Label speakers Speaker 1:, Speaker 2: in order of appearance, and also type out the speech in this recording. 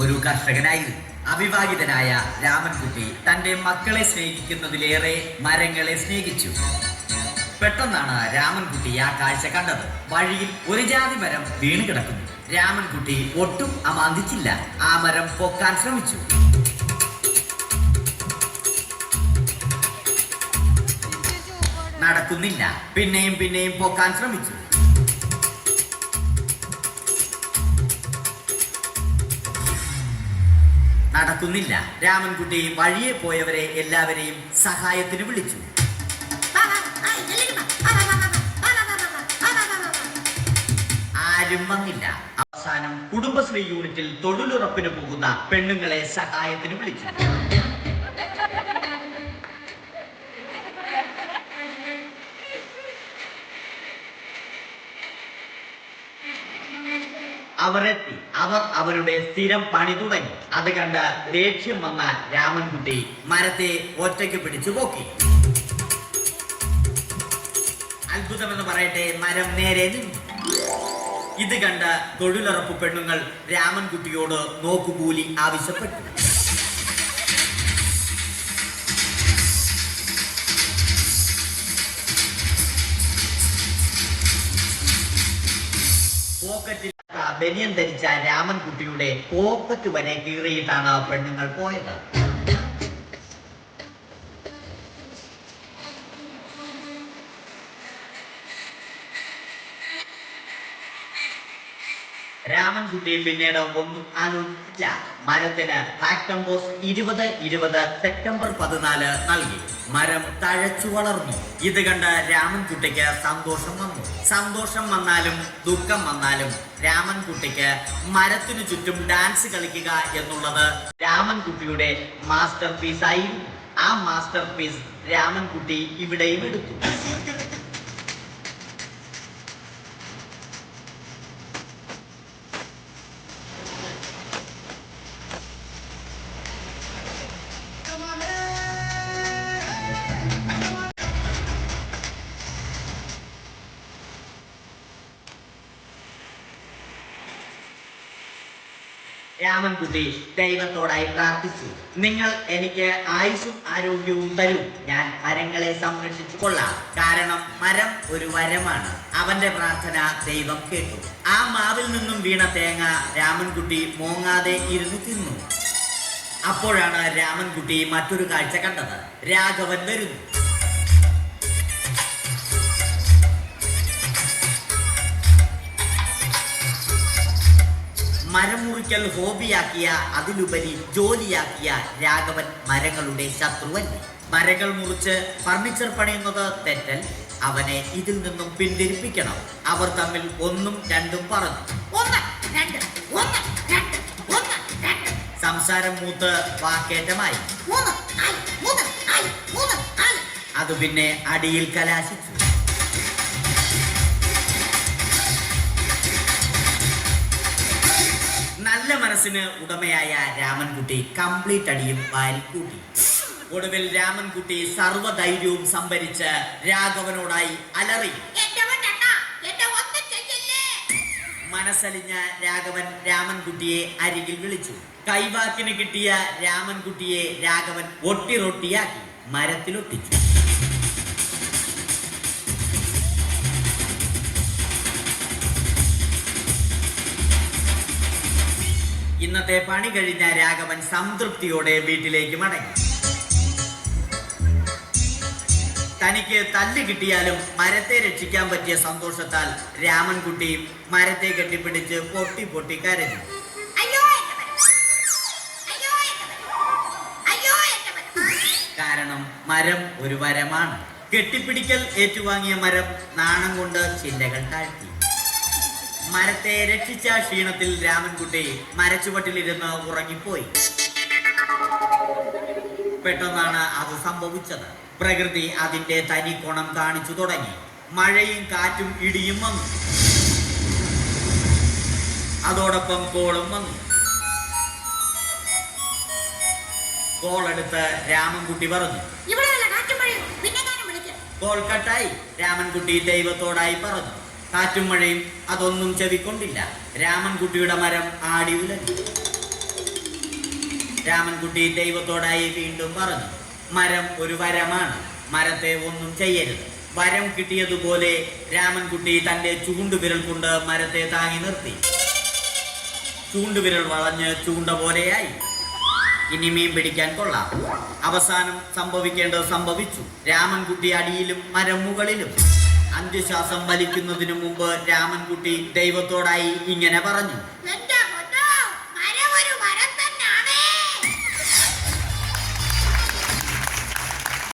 Speaker 1: ഒരു കർഷകനായിരുന്നു. അവിവാഹിതനായ രാമൻകുട്ടി തന്റെ മക്കളെ സ്നേഹിക്കുന്നതിലേറെ മരങ്ങളെ സ്നേഹിച്ചു. പെട്ടെന്നാണ് രാമൻകുട്ടി ആ കാഴ്ച കണ്ടത്. വഴിയിൽ ഒരു ജാതി മരം വീണ് കിടക്കുന്നു. രാമൻകുട്ടി ഒട്ടും അമാന്തിച്ചില്ല. ആ മരം പൊക്കാൻ ശ്രമിച്ചു. നടക്കുന്നില്ല. പിന്നെയും പിന്നെയും പൊക്കാൻ ശ്രമിച്ചു. നടക്കുന്നില്ല. രാമൻകുട്ടി വഴിയെ പോയവരെ എല്ലാവരെയും സഹായത്തിന് വിളിച്ചു. ആരും വന്നില്ല. അവസാനം കുടുംബശ്രീ യൂണിറ്റിൽ തൊഴിലുറപ്പിന് പോകുന്ന പെണ്ണുങ്ങളെ സഹായത്തിന് വിളിച്ചു. അവരെത്തി. അവർ അവരുടെ സ്ഥിരം പണി തുടങ്ങി. അത് കണ്ട് ദേഷ്യം വന്ന രാമൻകുട്ടി മരത്തെ ഒറ്റയ്ക്ക് പിടിച്ചു പോക്കി. അത്ഭുതമെന്ന് പറയട്ടെ, മരം നേരെ നിന്നു. ഇത് കണ്ട തൊഴിലുറപ്പ് പെണ്ണുങ്ങൾ രാമൻകുട്ടിയോട് നോക്കുകൂലി ആവശ്യപ്പെട്ടു. പോക്കറ്റിൽ ബനിയൻ ധരിച്ച രാമൻകുട്ടിയുടെ പോക്കറ്റ് വരെ കീറിയിട്ടാണ് പെണ്ണുങ്ങൾ പോയത്. രാമൻകുട്ടി പിന്നീട് ഒന്നും ആലോചിച്ചില്ല. മരത്തിന് ഫാക്ടം പോസ് 2020 സെപ്റ്റംബർ 14 നൽകി. മരം തഴച്ചു വളർന്നു. ഇത് കണ്ട് രാമൻകുട്ടിക്ക് സന്തോഷം വന്നു. സന്തോഷം വന്നാലും ദുഃഖം വന്നാലും രാമൻകുട്ടിക്ക് മരത്തിനു ചുറ്റും ഡാൻസ് കളിക്കുക എന്നുള്ളത് രാമൻകുട്ടിയുടെ മാസ്റ്റർ പീസായി. ആ മാസ്റ്റർ പീസ് രാമൻകുട്ടി ഇവിടെയും എടുത്തു. രാമൻകുട്ടി ദൈവത്തോടായി പ്രാർത്ഥിച്ചു. നിങ്ങൾ എനിക്ക് ആയുസ്സും ആരോഗ്യവും തരൂ. ഞാൻ മരങ്ങളെ സംരക്ഷിച്ചു കൊള്ളാം. കാരണം മരം ഒരു വരമാണ്. അവന്റെ പ്രാർത്ഥന ദൈവം കേട്ടു. ആ മാവിൽ നിന്നും വീണ തേങ്ങ രാമൻകുട്ടി മോങ്ങാതെ ഇരുന്ന് തിന്നു. അപ്പോഴാണ് രാമൻകുട്ടി മറ്റൊരു കാഴ്ച കണ്ടത്. രാഘവൻ വരുന്നു. മരം മുറിക്കൽ ഹോബിയാക്കിയ, അതിലുപരി ജോലിയാക്കിയ രാഘവൻ മരങ്ങളുടെ ശത്രുവല്ല. മരങ്ങൾ മുറിച്ച് ഫർണിച്ചർ പണിയുന്നത് തെറ്റൽ. അവനെ ഇതിൽ നിന്നും പിന്തിരിപ്പിക്കണം. അവർ തമ്മിൽ ഒന്നും രണ്ടും പറഞ്ഞു. സംസാരം മൂത്ത് വാക്കേറ്റമായി. അത് പിന്നെ അടിയിൽ കലാശിച്ചു. നല്ല മനസ്സിന് ഉടമയായ രാമൻകുട്ടി കംപ്ലീറ്റ് അടിയും വാരിക്കൂട്ടി. ഒടുവിൽ രാമൻകുട്ടി സർവ്വധൈര്യവും സംഭരിച്ച് രാഘവനോടായി അലറി. മനസ്സലിഞ്ഞ രാഘവൻ രാമൻകുട്ടിയെ അരികിൽ വിളിച്ചു. കൈവാക്കിന് കിട്ടിയ രാമൻകുട്ടിയെ രാഘവൻ ഒട്ടിറൊട്ടിയാക്കി മരത്തിലൊട്ടിച്ചു. ഇന്നത്തെ പണി കഴിഞ്ഞ രാഘവൻ സംതൃപ്തിയോടെ വീട്ടിലേക്ക് മടങ്ങി. തനിക്ക് തല്ല് കിട്ടിയാലും മരത്തെ രക്ഷിക്കാൻ പറ്റിയ സന്തോഷത്താൽ രാമൻകുട്ടി മരത്തെ കെട്ടിപ്പിടിച്ച് പൊട്ടി പൊട്ടി കരഞ്ഞു. കാരണം മരം ഒരു വരമാണ്. കെട്ടിപ്പിടിക്കൽ ഏറ്റുവാങ്ങിയ മരം നാണം കൊണ്ട് ചില്ലകൾ താഴ്ത്തി. മരത്തെ രക്ഷിച്ച ക്ഷീണത്തിൽ രാമൻകുട്ടി മരച്ചുവട്ടിലിരുന്ന് ഉറങ്ങിപ്പോയി. പെട്ടെന്നാണ് അത് സംഭവിച്ചത്. പ്രകൃതി അതിന്റെ തനി കോണം കാണിച്ചു തുടങ്ങി. മഴയും കാറ്റും ഇടിയും വന്നു. അതോടൊപ്പം കോളും വന്നു. കോളെടുത്ത് രാമൻകുട്ടി പറഞ്ഞു. കോൾ കട്ടായി. രാമൻകുട്ടി ദൈവത്തോടായി പറഞ്ഞു. കാറ്റും മഴയും അതൊന്നും ചെവിക്കൊണ്ടില്ല. രാമൻകുട്ടിയുടെ മരം ആടി ഉലഞ്ഞു. രാമൻകുട്ടി ദൈവത്തോടായി വീണ്ടും പറഞ്ഞു, മരം ഒരു വരമാണ്, മരത്തെ ഒന്നും ചെയ്യരുത്. വരം കിട്ടിയതുപോലെ രാമൻകുട്ടി തൻ്റെ ചൂണ്ടുവിരൽ കൊണ്ട് മരത്തെ താങ്ങി നിർത്തി. ചൂണ്ടുവിരൽ വളഞ്ഞ് ചൂണ്ട പോലെയായി. ഇനി മീൻ പിടിക്കാൻ കൊള്ളാം. അവസാനം സംഭവിക്കേണ്ടത് സംഭവിച്ചു. രാമൻകുട്ടി അടിയിലും മരം മുകളിലും. അന്ത്യശ്വാസം വലിക്കുന്നതിനു മുമ്പ് രാമൻകുട്ടി ദൈവത്തോടായി ഇങ്ങനെ പറഞ്ഞു,